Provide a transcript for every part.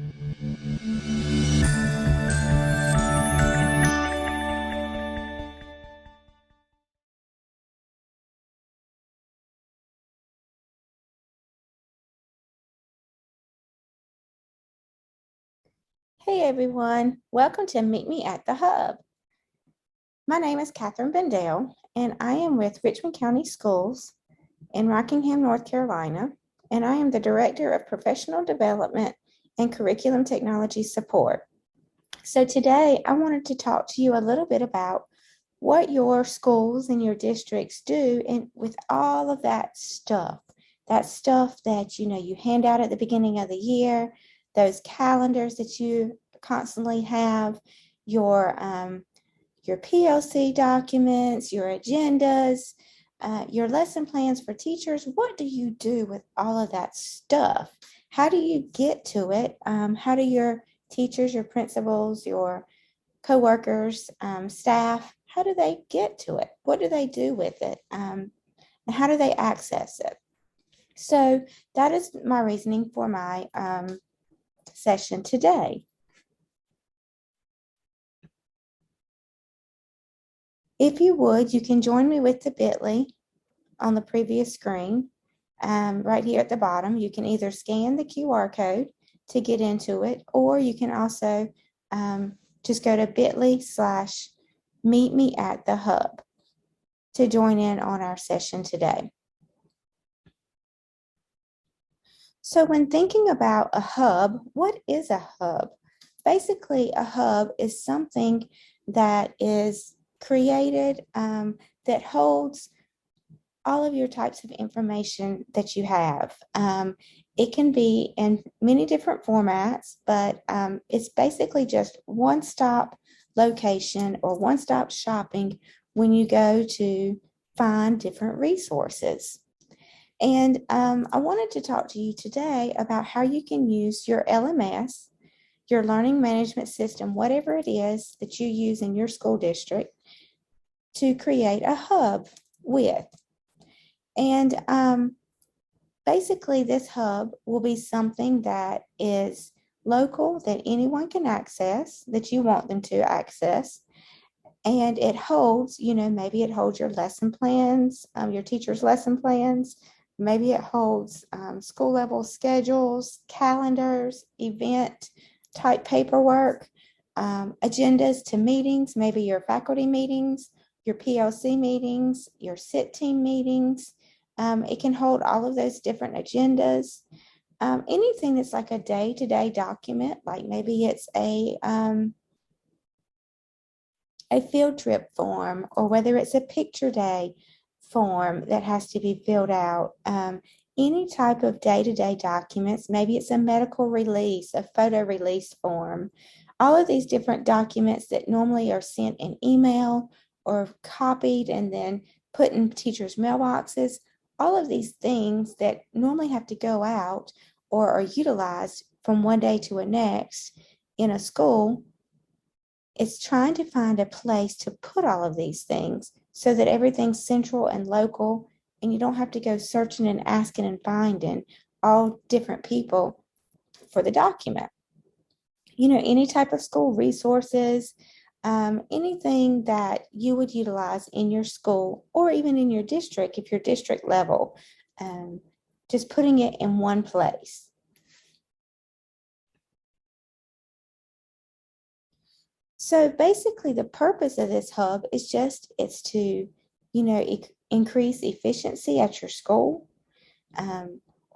Hey everyone, welcome to Meet Me at the Hub. My name is Katherine Bendell, and I am with Richmond County Schools in Rockingham, North Carolina, and I am the Director of Professional Development and Curriculum Technology Support. So today I wanted to talk to you a little bit about what your schools and your districts do with all of that stuff that you hand out at the beginning of the year, those calendars that you constantly have, your PLC documents, your agendas, your lesson plans for teachers. What do you do with all of that stuff? How do you get to it? How do your teachers, your principals, your coworkers, staff, how do they get to it? What do they do with it? And how do they access it? So that is my reasoning for my session today. If you would, you can join me with the bit.ly on the previous screen. Right here at the bottom, you can either scan the QR code to get into it, or you can also just go to bit.ly/meetmeattthehub to join in on our session today. So when thinking about a hub, what is a hub? Basically, a hub is something that is created that holds all of your types of information that you have. It can be in many different formats, but it's basically just one-stop location or one-stop shopping when you go to find different resources. And I wanted to talk to you today about how you can use your LMS, your learning management system, whatever it is that you use in your school district, to create a hub with. And basically, this hub will be something that is local, that anyone can access, that you want them to access. And it holds, maybe it holds your lesson plans, your teacher's lesson plans. Maybe it holds school level schedules, calendars, event type paperwork, agendas to meetings, maybe your faculty meetings, your PLC meetings, your SIT team meetings. It can hold all of those different agendas. Anything that's like a day-to-day document, like maybe it's a field trip form, or whether it's a picture day form that has to be filled out. Any type of day-to-day documents, maybe it's a medical release, a photo release form, all of these different documents that normally are sent in email or copied and then put in teachers' mailboxes, all of these things that normally have to go out or are utilized from one day to the next in a school. It's trying to find a place to put all of these things so that everything's central and local, and you don't have to go searching and asking and finding all different people for the document. Any type of school resources, anything that you would utilize in your school or even in your district, if you're district level, just putting it in one place. So basically, the purpose of this hub is it's to, increase efficiency at your school,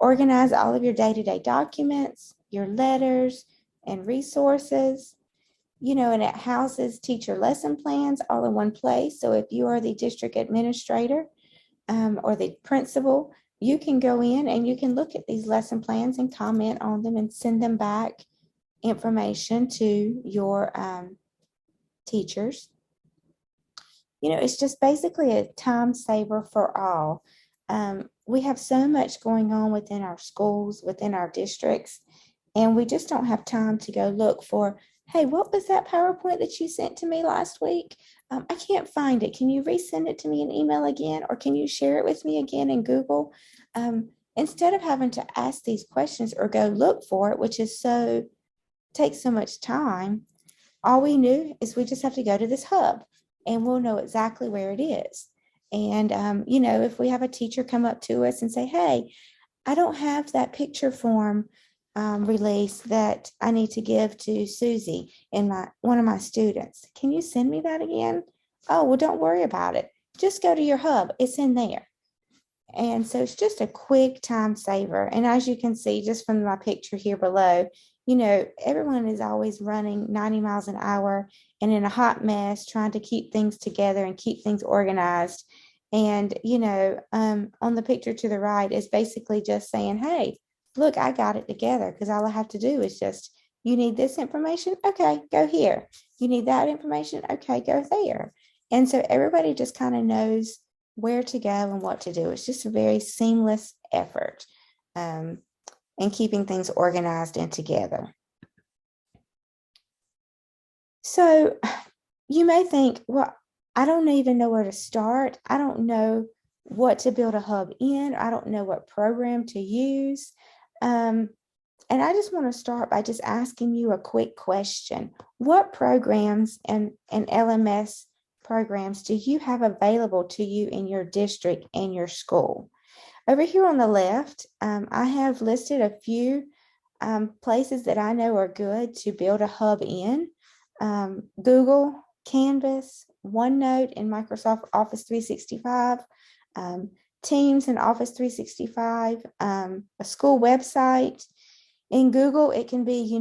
organize all of your day-to-day documents, your letters and resources, and it houses teacher lesson plans all in one place. So if you are the district administrator or the principal, you can go in and you can look at these lesson plans and comment on them and send them back information to your teachers. It's just basically a time saver for all. We have so much going on within our schools, within our districts, and we just don't have time to go look for, hey, what was that PowerPoint that you sent to me last week? I can't find it. Can you resend it to me in email again? Or can you share it with me again in Google? Instead of having to ask these questions or go look for it, which is so take so much time. All we knew is we just have to go to this hub and we'll know exactly where it is. And, if we have a teacher come up to us and say, hey, I don't have that picture form release that I need to give to Susie and one of my students. Can you send me that again? Oh, well, don't worry about it. Just go to your hub. It's in there. And so it's just a quick time saver. And as you can see, just from my picture here below, everyone is always running 90 miles an hour and in a hot mess, trying to keep things together and keep things organized. And, on the picture to the right is basically just saying, hey, look, I got it together, because all I have to do is just, you need this information? Okay, go here. You need that information? Okay, go there. And so everybody just kind of knows where to go and what to do. It's just a very seamless effort in keeping things organized and together. So you may think, well, I don't even know where to start. I don't know what to build a hub in. I don't know what program to use. And I just want to start by just asking you a quick question. What programs and LMS programs do you have available to you in your district and your school? Over here on the left, I have listed a few places that I know are good to build a hub in. Google, Canvas, OneNote, and Microsoft Office 365, Teams and Office 365, a school website. In Google, it can be,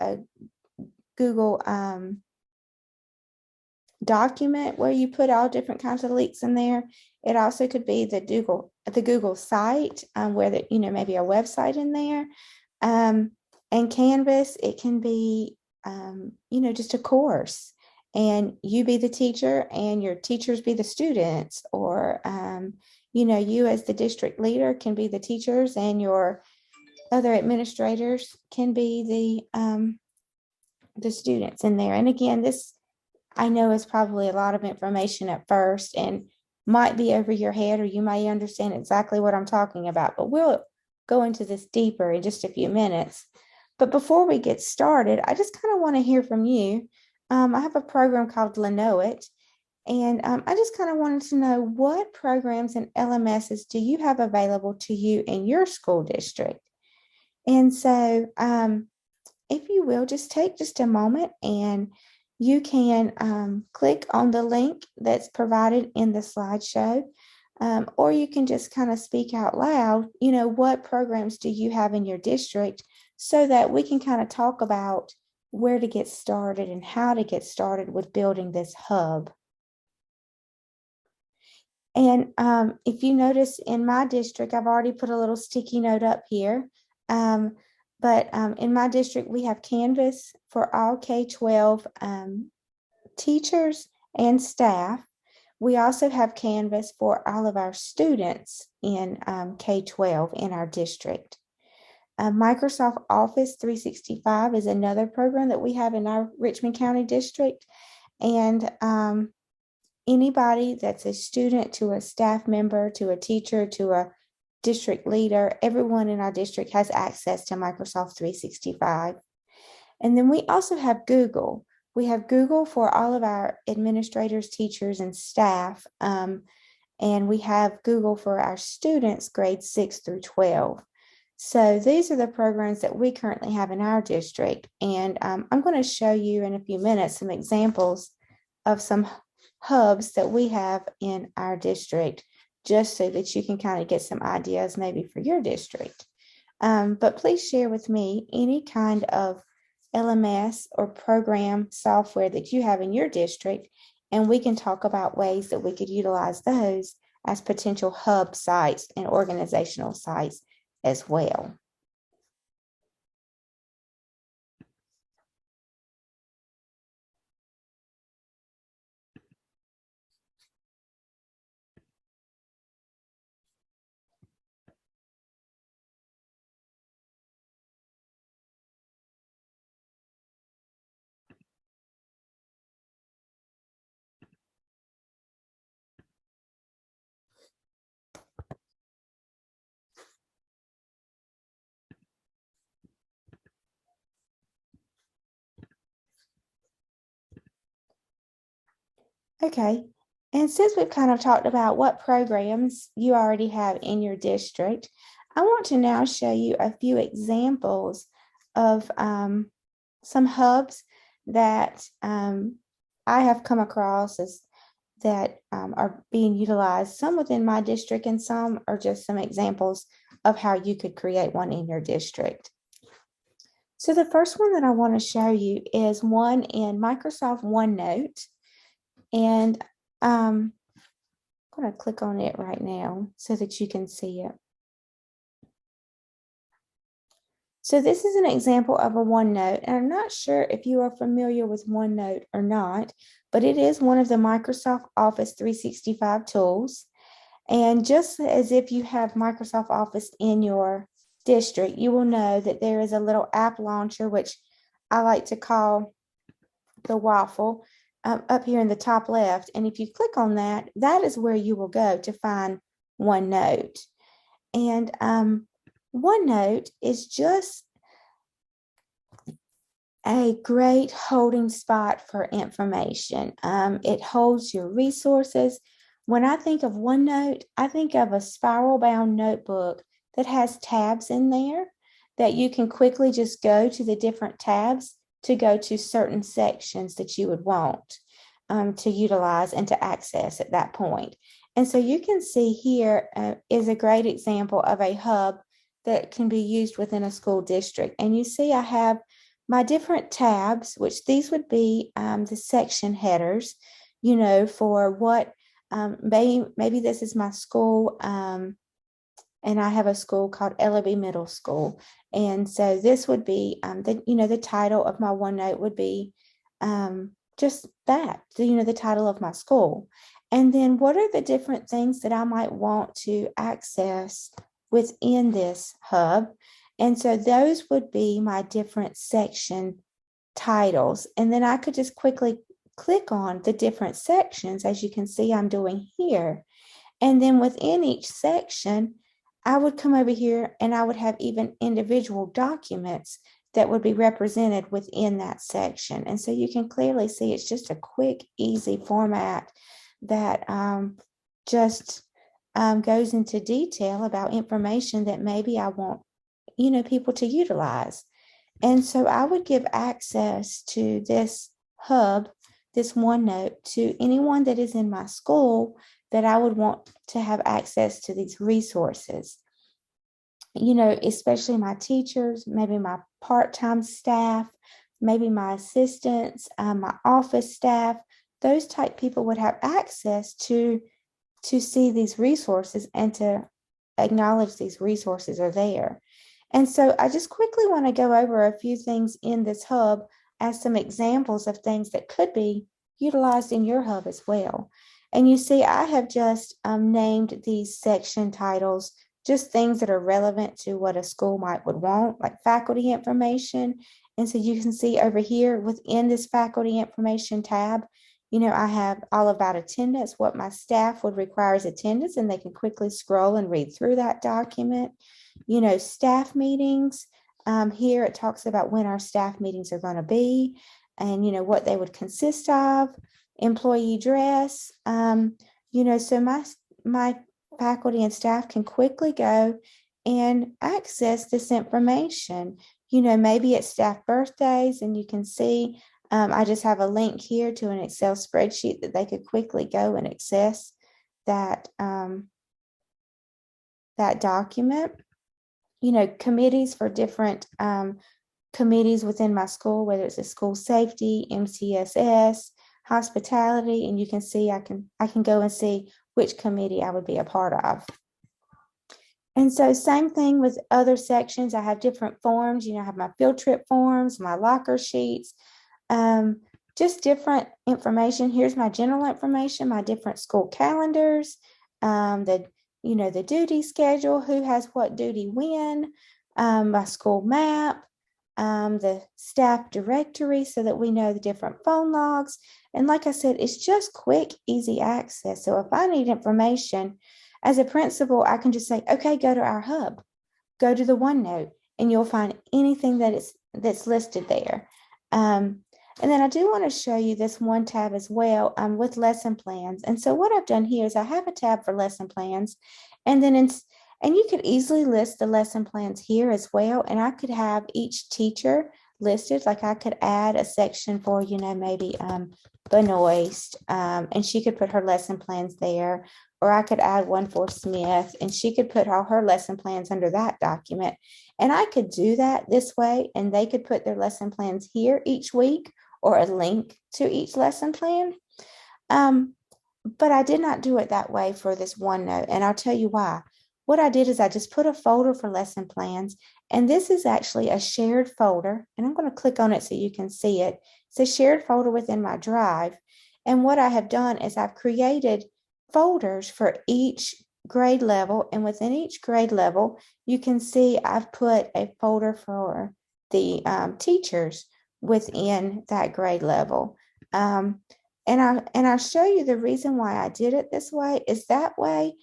a Google document where you put all different kinds of links in there. It also could be the Google site, where maybe a website in there. And Canvas, it can be, just a course, and you be the teacher and your teachers be the students, or, you as the district leader can be the teachers and your other administrators can be the students in there. And again, this I know is probably a lot of information at first and might be over your head, or you may understand exactly what I'm talking about, but we'll go into this deeper in just a few minutes. But before we get started, I just kind of want to hear from you. I have a program called It, and I just kind of wanted to know, what programs and LMSs do you have available to you in your school district? And so if you will, just take just a moment and you can click on the link that's provided in the slideshow, or you can just kind of speak out loud, what programs do you have in your district, so that we can kind of talk about where to get started and how to get started with building this hub. And if you notice in my district, I've already put a little sticky note up here. But in my district, we have Canvas for all K-12 teachers and staff. We also have Canvas for all of our students in K-12 in our district. Microsoft Office 365 is another program that we have in our Richmond County district. And anybody that's a student to a staff member to a teacher to a district leader, everyone in our district has access to Microsoft 365. And then we also have Google. We have Google for all of our administrators, teachers, and staff. And we have Google for our students, grades 6 through 12. So these are the programs that we currently have in our district. And I'm going to show you in a few minutes some examples of some hubs that we have in our district, just so that you can kind of get some ideas maybe for your district. But please share with me any kind of LMS or program software that you have in your district, and we can talk about ways that we could utilize those as potential hub sites and organizational sites as well. Okay. And since we've kind of talked about what programs you already have in your district, I want to now show you a few examples of some hubs that I have come across as that are being utilized, some within my district and some are just some examples of how you could create one in your district. So the first one that I want to show you is one in Microsoft OneNote. And I'm going to click on it right now so that you can see it. So this is an example of a OneNote, and I'm not sure if you are familiar with OneNote or not, but it is one of the Microsoft Office 365 tools. And just as if you have Microsoft Office in your district, you will know that there is a little app launcher, which I like to call the waffle, up here in the top left. And if you click on that, that is where you will go to find OneNote. And OneNote is just a great holding spot for information. It holds your resources. When I think of OneNote, I think of a spiral bound notebook that has tabs in there that you can quickly just go to the different tabs to go to certain sections that you would want to utilize and to access at that point. And so you can see here is a great example of a hub that can be used within a school district. And you see I have my different tabs, which these would be the section headers, for what maybe this is my school, and I have a school called LOB Middle School. And so this would be the title of my OneNote would be just that, the title of my school. And then what are the different things that I might want to access within this hub? And so those would be my different section titles. And then I could just quickly click on the different sections, as you can see I'm doing here. And then within each section, I would come over here and I would have even individual documents that would be represented within that section. And so you can clearly see it's just a quick, easy format that just goes into detail about information that maybe I want people to utilize. And so I would give access to this hub, this OneNote, to anyone that is in my school that I would want to have access to these resources. Especially my teachers, maybe my part-time staff, maybe my assistants, my office staff, those type people would have access to see these resources and to acknowledge these resources are there. And so I just quickly want to go over a few things in this hub as some examples of things that could be utilized in your hub as well. And you see, I have just named these section titles, just things that are relevant to what a school would want, like faculty information. And so you can see over here within this faculty information tab, I have all about attendance, what my staff would require as attendance, and they can quickly scroll and read through that document. Staff meetings. Here it talks about when our staff meetings are going to be and, what they would consist of, employee dress. So my faculty and staff can quickly go and access this information. Maybe it's staff birthdays, and you can see I just have a link here to an Excel spreadsheet that they could quickly go and access that document. Committees for different committees within my school, whether it's a school safety, MCSS, hospitality, and you can see I can go and see which committee I would be a part of. And so same thing with other sections. I have different forms. I have my field trip forms, my locker sheets, just different information. Here's my general information, my different school calendars, the duty schedule, who has what duty when, my school map, the staff directory so that we know the different phone logs. And like I said, it's just quick, easy access. So if I need information as a principal, I can just say, okay, go to our hub, go to the OneNote, and you'll find anything that's listed there. And then I do want to show you this one tab as well with lesson plans. And so what I've done here is I have a tab for lesson plans, and then and you could easily list the lesson plans here as well. And I could have each teacher listed, like I could add a section for, maybe Benoist, and she could put her lesson plans there. Or I could add one for Smith, and she could put all her lesson plans under that document. And I could do that this way, and they could put their lesson plans here each week, or a link to each lesson plan. But I did not do it that way for this OneNote, and I'll tell you why. What I did is I just put a folder for lesson plans, and this is actually a shared folder, and I'm going to click on it so you can see it. It's a shared folder within my drive, and what I have done is I've created folders for each grade level, and within each grade level, you can see I've put a folder for the teachers within that grade level. And I'll show you the reason why I did it this way is that way,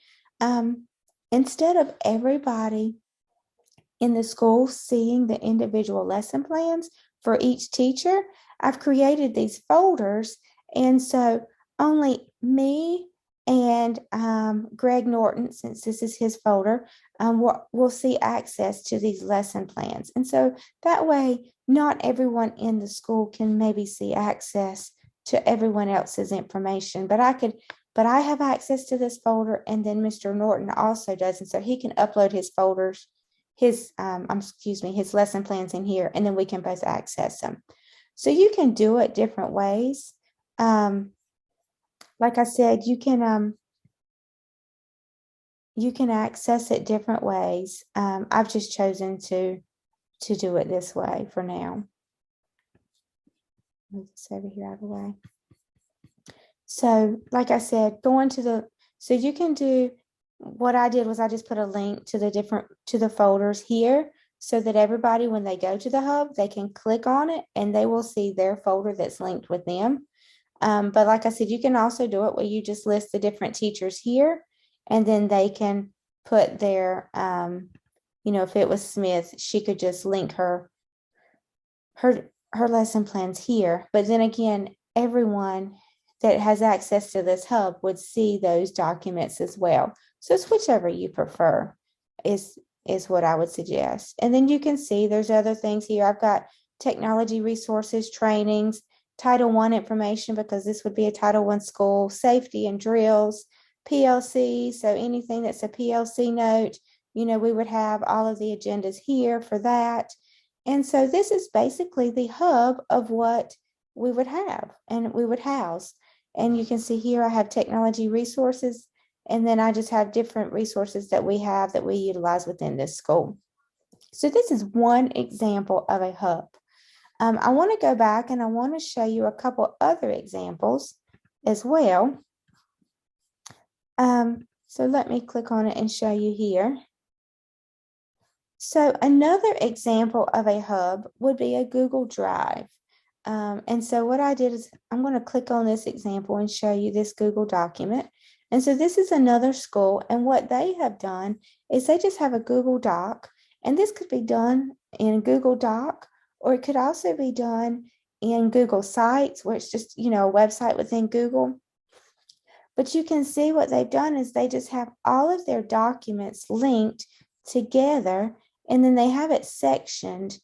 instead of everybody in the school seeing the individual lesson plans for each teacher, I've created these folders. And so only me and Greg Norton, since this is his folder, will see access to these lesson plans. And so that way, not everyone in the school can maybe see access to everyone else's information, but I have access to this folder, and then Mr. Norton also does, and so he can upload his folders, his lesson plans in here, and then we can both access them. So you can do it different ways. Like I said, you can access it different ways. I've just chosen to do it this way for now. Move this over here out of the way. So, like I said, so you can do, what I did was I just put a link to the folders here, so that everybody, when they go to the hub, they can click on it and they will see their folder that's linked with them. But like I said, you can also do it where you just list the different teachers here, and then they can put their, if it was Smith, she could just link her lesson plans here. But then again, everyone that has access to this hub would see those documents as well. So it's whichever you prefer is what I would suggest. And then you can see there's other things here. I've got technology resources, trainings, Title I information, because this would be a Title I school, safety and drills, PLC. So anything that's a PLC note, we would have all of the agendas here for that. And so this is basically the hub of what we would have and we would house. And you can see here I have technology resources, and then I just have different resources that we have that we utilize within this school. So this is one example of a hub. I want to go back and I want to show you a couple other examples as well. So let me click on it and show you here. So another example of a hub would be a Google Drive. And so what I did is I'm going to click on this example and show you this Google document. And so this is another school, and what they have done is they just have a Google Doc, and this could be done in Google Doc, or it could also be done in Google Sites, where it's just, a website within Google. But you can see what they've done is they just have all of their documents linked together, and then they have it sectioned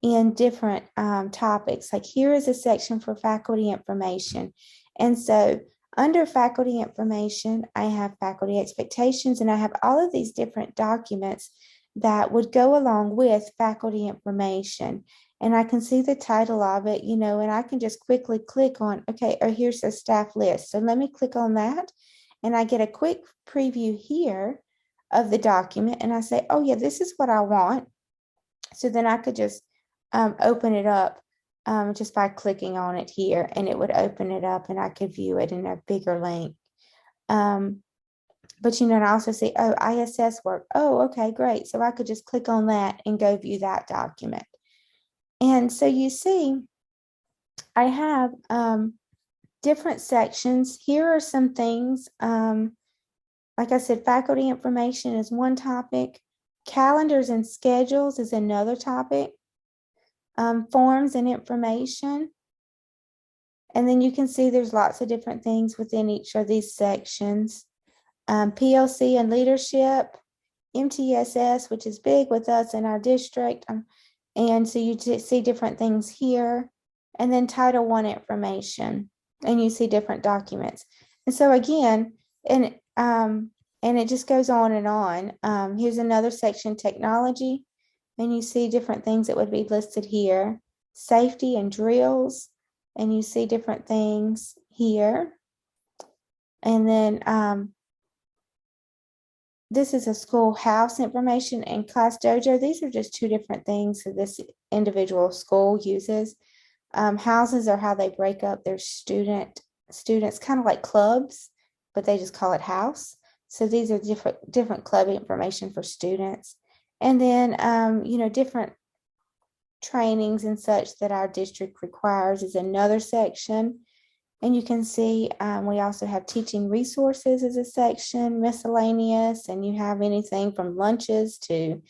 in different topics. Like here is a section for faculty information. And so under faculty information, I have faculty expectations, and I have all of these different documents that would go along with faculty information. And I can see the title of it, and I can just quickly click on, okay, or here's the staff list. So let me click on that, and I get a quick preview here of the document, and I say, oh yeah, this is what I want. So then I could just open it up just by clicking on it here, and it would open it up and I could view it in a bigger link. But and I also see, oh, ISS work. Oh, okay, great. So I could just click on that and go view that document. And so you see, I have different sections. Here are some things. Like I said, faculty information is one topic. Calendars and schedules is another topic. Forms and information And then you can see there's lots of different things within each of these sections. PLC and leadership, MTSS, which is big with us in our district. And so you see different things here. And then Title I information, and you see different documents. And so again, and it just goes on and on. Here's another section, technology, and you see different things that would be listed here. Safety and drills, and you see different things here. And then this is a schoolhouse information and class dojo. These are just two different things that this individual school uses. Houses are how they break up their students, kind of like clubs, but they just call it house. So these are different club information for students. And then, different trainings and such that our district requires is another section. And you can see we also have teaching resources as a section, miscellaneous, and you have anything from lunches to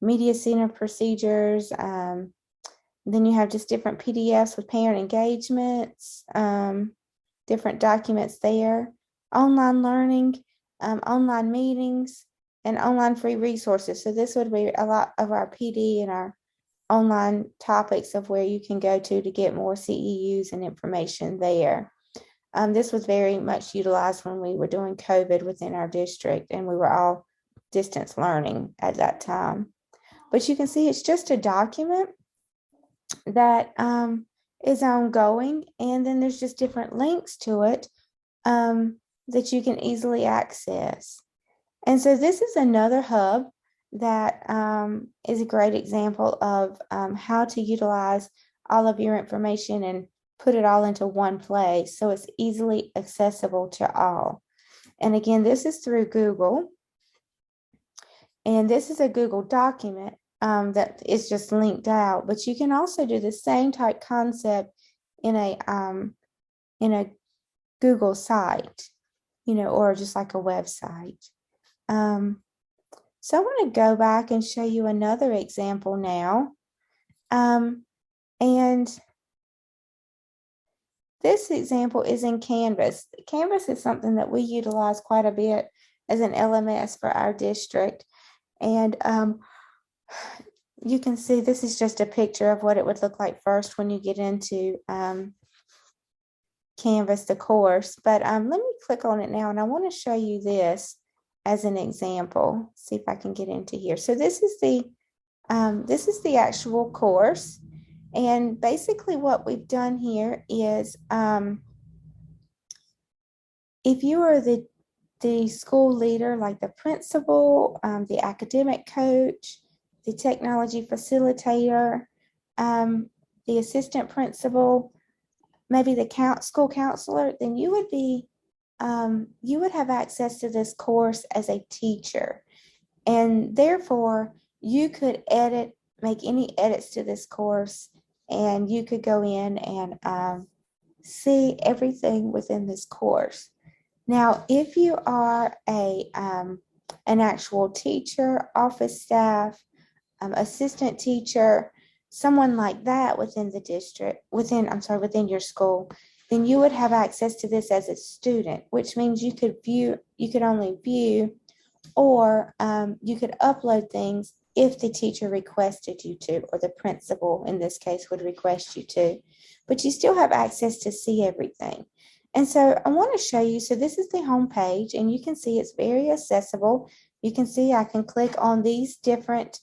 media center procedures. Then you have just different PDFs with parent engagements, different documents there, online learning, online meetings, and online free resources. So this would be a lot of our PD and our online topics of where you can go to get more CEUs and information there. This was very much utilized when we were doing COVID within our district, and we were all distance learning at that time. But you can see it's just a document that is ongoing, and then there's just different links to it that you can easily access. And so this is another hub that is a great example of how to utilize all of your information and put it all into one place so it's easily accessible to all. And again, this is through Google. And this is a Google document that is just linked out, but you can also do the same type concept in a Google site, or just like a website. So I want to go back and show you another example now. And this example is in Canvas. Canvas is something that we utilize quite a bit as an LMS for our district. And you can see this is just a picture of what it would look like first when you get into Canvas, the course. But let me click on it now, and I want to show you this as an example. See if I can get into here. So this is the actual course, and basically what we've done here is if you are the school leader, like the principal, the academic coach, the technology facilitator, the assistant principal, maybe the school counselor, then you would have access to this course as a teacher. And therefore, you could make any edits to this course, and you could go in and see everything within this course. Now, if you are an actual teacher, office staff, assistant teacher, someone like that within the district, within your school, then you would have access to this as a student, which means you could only view, or you could upload things if the teacher requested you to, or the principal in this case would request you to, but you still have access to see everything. And so I want to show you, so this is the home page, and you can see it's very accessible. You can see I can click on these different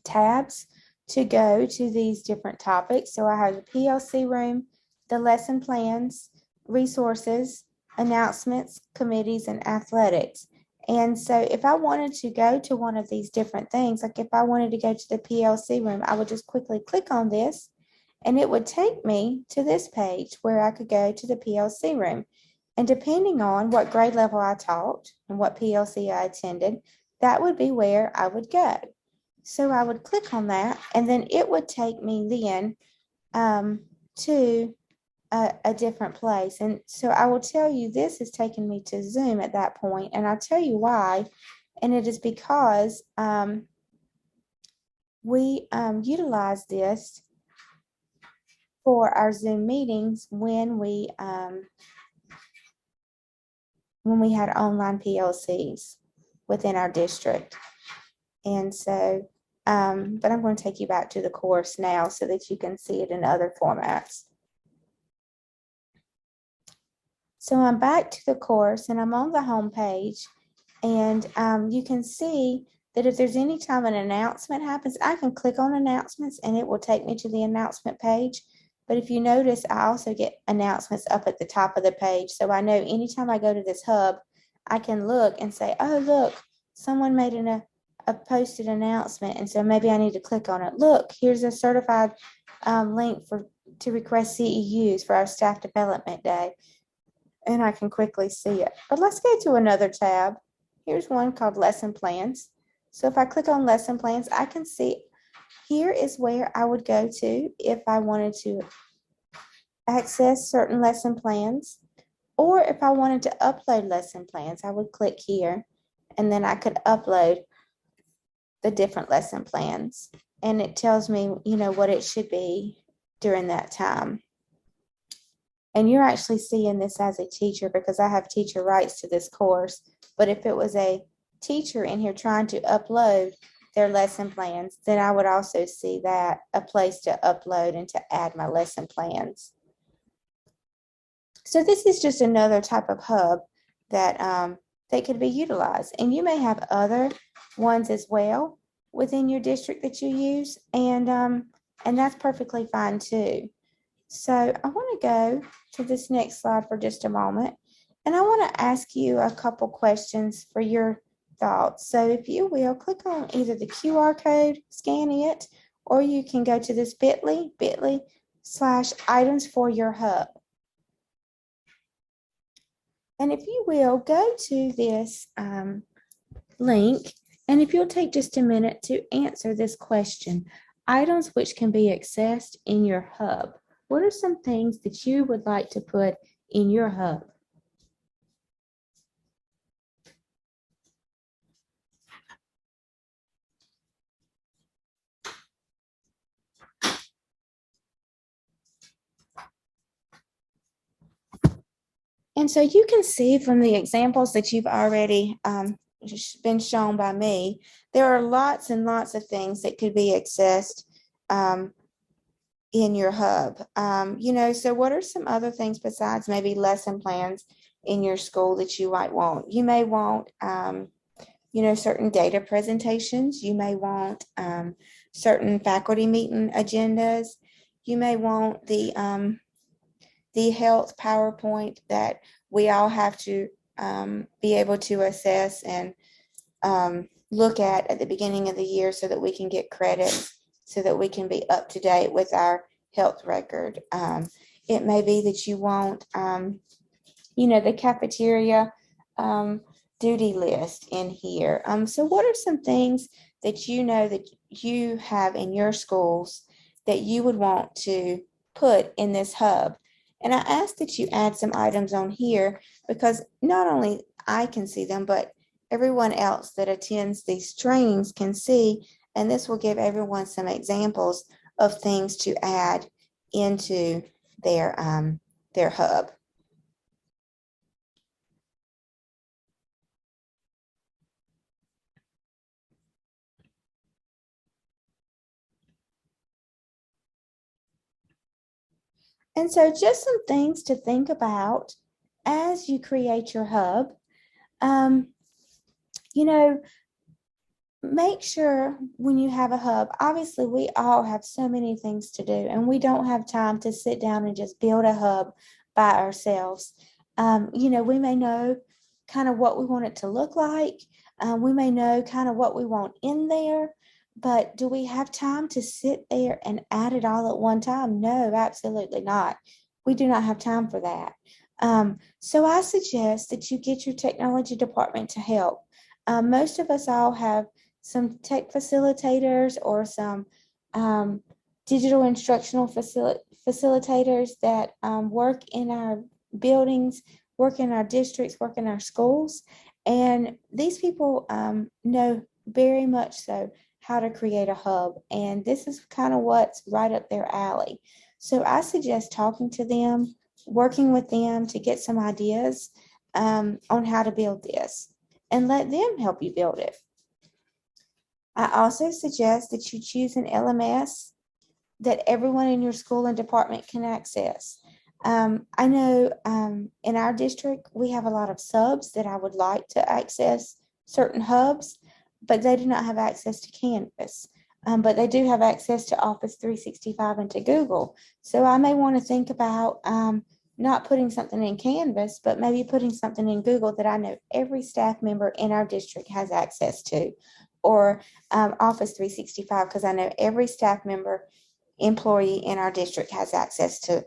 tabs to go to these different topics. So I have the PLC room, the lesson plans, resources, announcements, committees, and athletics. And so if I wanted to go to one of these different things, like if I wanted to go to the PLC room, I would just quickly click on this, and it would take me to this page where I could go to the PLC room. And depending on what grade level I taught and what PLC I attended, that would be where I would go. So I would click on that, and then it would take me then to a different place. And so I will tell you, this has taken me to Zoom at that point, and I'll tell you why. And it is because we utilize this for our Zoom meetings when we had online PLCs within our district. And so, but I'm going to take you back to the course now so that you can see it in other formats. So I'm back to the course and I'm on the home page, and you can see that if there's any time an announcement happens, I can click on announcements and it will take me to the announcement page. But if you notice, I also get announcements up at the top of the page. So I know anytime I go to this hub, I can look and say, oh, look, someone made a posted announcement. And so maybe I need to click on it. Look, here's a certified link to request CEUs for our staff development day. And I can quickly see it. But let's go to another tab. Here's one called lesson plans. So if I click on lesson plans, I can see here is where I would go to if I wanted to access certain lesson plans, or if I wanted to upload lesson plans, I would click here and then I could upload the different lesson plans. And it tells me, what it should be during that time. And you're actually seeing this as a teacher because I have teacher rights to this course. But if it was a teacher in here trying to upload their lesson plans, then I would also see that a place to upload and to add my lesson plans. So this is just another type of hub that that could be utilized. And you may have other ones as well within your district that you use, and that's perfectly fine too. So I want to go to this next slide for just a moment, and I want to ask you a couple questions for your thoughts. So if you will, click on either the QR code, scan it, or you can go to this bit.ly/items for your hub. And if you will, go to this link, and if you'll take just a minute to answer this question, items which can be accessed in your hub. What are some things that you would like to put in your hub? And so you can see from the examples that you've already been shown by me, there are lots and lots of things that could be accessed in your hub. So what are some other things besides maybe lesson plans in your school that you might want? You may want, certain data presentations. You may want certain faculty meeting agendas. You may want the health PowerPoint that we all have to be able to assess and look at the beginning of the year so that we can get credit, so that we can be up to date with our health record. It may be that you want, the cafeteria duty list in here. So what are some things that you know that you have in your schools that you would want to put in this hub? And I ask that you add some items on here because not only I can see them, but everyone else that attends these trainings can see, and this will give everyone some examples of things to add into their hub. And so just some things to think about as you create your hub. Make sure when you have a hub, obviously we all have so many things to do and we don't have time to sit down and just build a hub by ourselves. We may know kind of what we want it to look like. We may know kind of what we want in there, but do we have time to sit there and add it all at one time? No, absolutely not. We do not have time for that. So I suggest that you get your technology department to help. Most of us all have some tech facilitators or some digital instructional facilitators that work in our buildings, work in our districts, work in our schools. And these people know very much so how to create a hub. And this is kind of what's right up their alley. So I suggest talking to them, working with them to get some ideas on how to build this and let them help you build it. I also suggest that you choose an LMS that everyone in your school and department can access. I know in our district, we have a lot of subs that I would like to access certain hubs, but they do not have access to Canvas. But they do have access to Office 365 and to Google. So I may want to think about not putting something in Canvas, but maybe putting something in Google that I know every staff member in our district has access to, or Office 365, because I know every staff member employee in our district has access to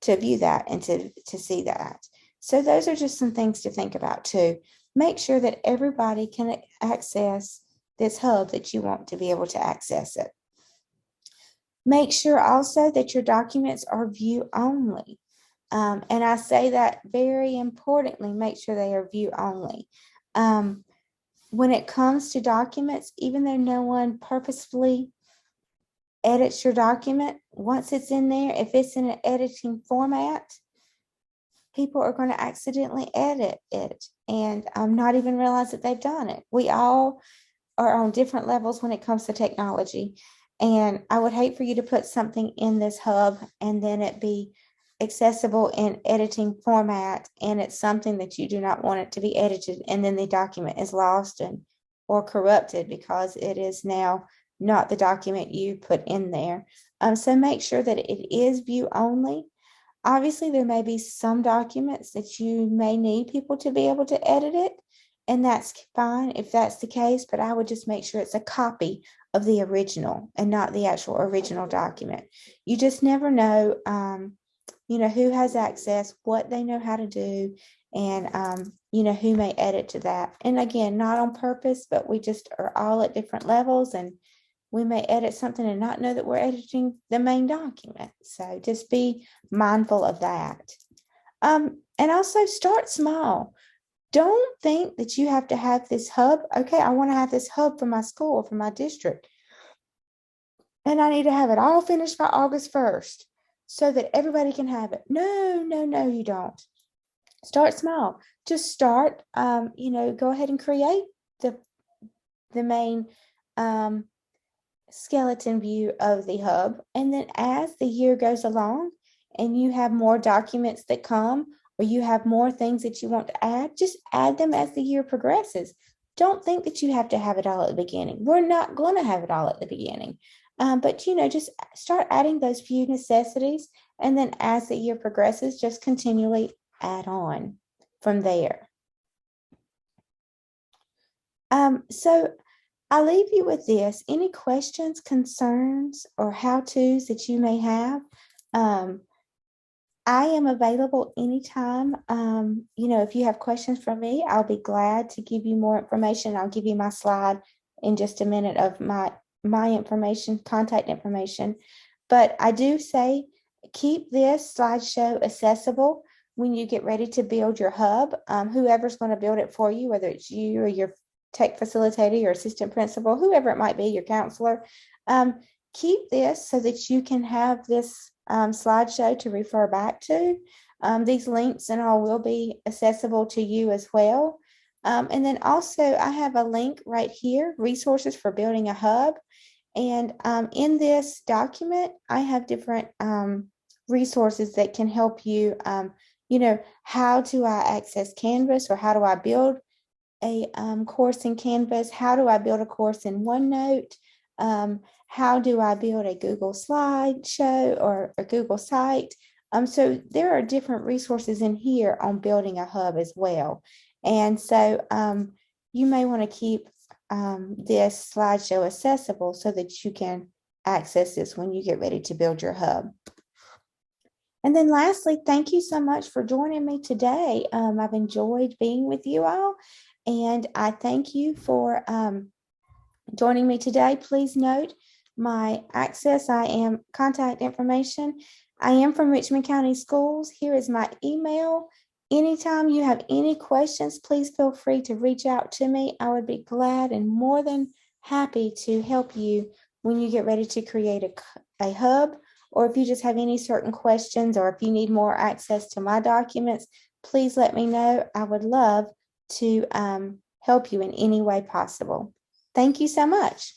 view that and to see that. So those are just some things to think about too. Make sure that everybody can access this hub that you want to be able to access it. Make sure also that your documents are view only. And I say that very importantly, make sure they are view only. When it comes to documents, even though no one purposefully edits your document, once it's in there, if it's in an editing format, people are going to accidentally edit it and not even realize that they've done it. We all are on different levels when it comes to technology. And I would hate for you to put something in this hub and then it be accessible in editing format, and it's something that you do not want it to be edited, and then the document is lost or corrupted because it is now not the document you put in there. So make sure that it is view only. Obviously, there may be some documents that you may need people to be able to edit it, and that's fine if that's the case, but I would just make sure it's a copy of the original and not the actual original document. You just never know, who has access, what they know how to do, and, who may edit to that. And again, not on purpose, but we just are all at different levels, and we may edit something and not know that we're editing the main document. So just be mindful of that. And also start small. Don't think that you have to have this hub. Okay, I want to have this hub for my school or for my district, and I need to have it all finished by August 1st so that everybody can have it. No, you don't. Start small. Just start, go ahead and create the main skeleton view of the hub. And then as the year goes along and you have more documents that come, or you have more things that you want to add, just add them as the year progresses. Don't think that you have to have it all at the beginning. We're not going to have it all at the beginning. But, just start adding those few necessities. And then as the year progresses, just continually add on from there. So I'll leave you with this. Any questions, concerns, or how-tos that you may have? I am available anytime. If you have questions for me, I'll be glad to give you more information. I'll give you my slide in just a minute of my information, contact information. But I do say keep this slideshow accessible when you get ready to build your hub. Whoever's going to build it for you, whether it's you or your tech facilitator, your assistant principal, whoever it might be, your counselor, keep this so that you can have this slideshow to refer back to. These links and all will be accessible to you as well. And then also I have a link right here, resources for building a hub. And in this document, I have different resources that can help you, how do I access Canvas, or how do I build a course in Canvas? How do I build a course in OneNote? How do I build a Google slideshow or a Google site? So there are different resources in here on building a hub as well. And so you may want to keep this slideshow accessible so that you can access this when you get ready to build your hub. And then lastly, thank you so much for joining me today. I've enjoyed being with you all, and I thank you for joining me today. Please note my access. I am contact information. I am from Richmond County Schools. Here is my email. Anytime you have any questions, please feel free to reach out to me. I would be glad and more than happy to help you when you get ready to create a hub, or if you just have any certain questions, or if you need more access to my documents, please let me know. I would love to help you in any way possible. Thank you so much.